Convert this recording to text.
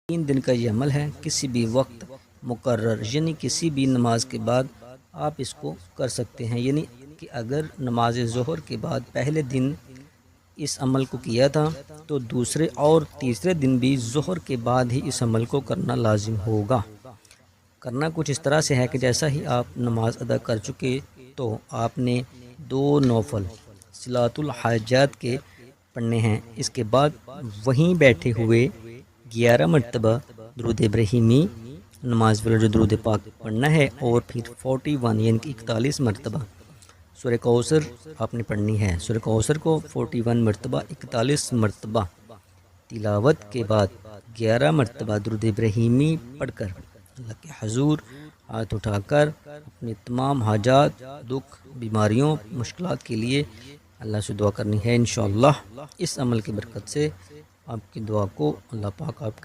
3 دن کا یہ عمل ہے، کسی بھی وقت مقرر یعنی کسی بھی نماز کے بعد آپ اس کو کر سکتے ہیں، یعنی کہ اگر نماز ظہر کے بعد پہلے دن اس عمل کو کیا تھا تو دوسرے اور تیسرے دن بھی ظہر کے بعد ہی اس عمل کو کرنا لازم ہوگا۔ کرنا کچھ اس طرح سے ہے کہ جیسا ہی آپ نماز ادا کر چکے تو آپ نے 2 نوفل صلاۃ الحاجات کے پڑھنے ہیں، اس کے بعد وہیں بیٹھے ہوئے 11 مرتبہ درود ابراہیمی نماز والا جو درود پاک پڑھنا ہے، اور پھر 41 یعنی کہ 41 مرتبہ سورہ کوثر آپ نے پڑھنی ہے۔ سورہ کوثر کو 41 مرتبہ 41 مرتبہ تلاوت کے بعد 11 مرتبہ درود ابراہیمی پڑھ کر اللہ کے حضور ہاتھ اٹھا کر اپنے تمام حاجات، دکھ، بیماریوں، مشکلات کے لیے اللہ سے دعا کرنی ہے۔ انشاءاللہ اس عمل کی برکت سے آپ کی دعا کو اللہ پاک آپ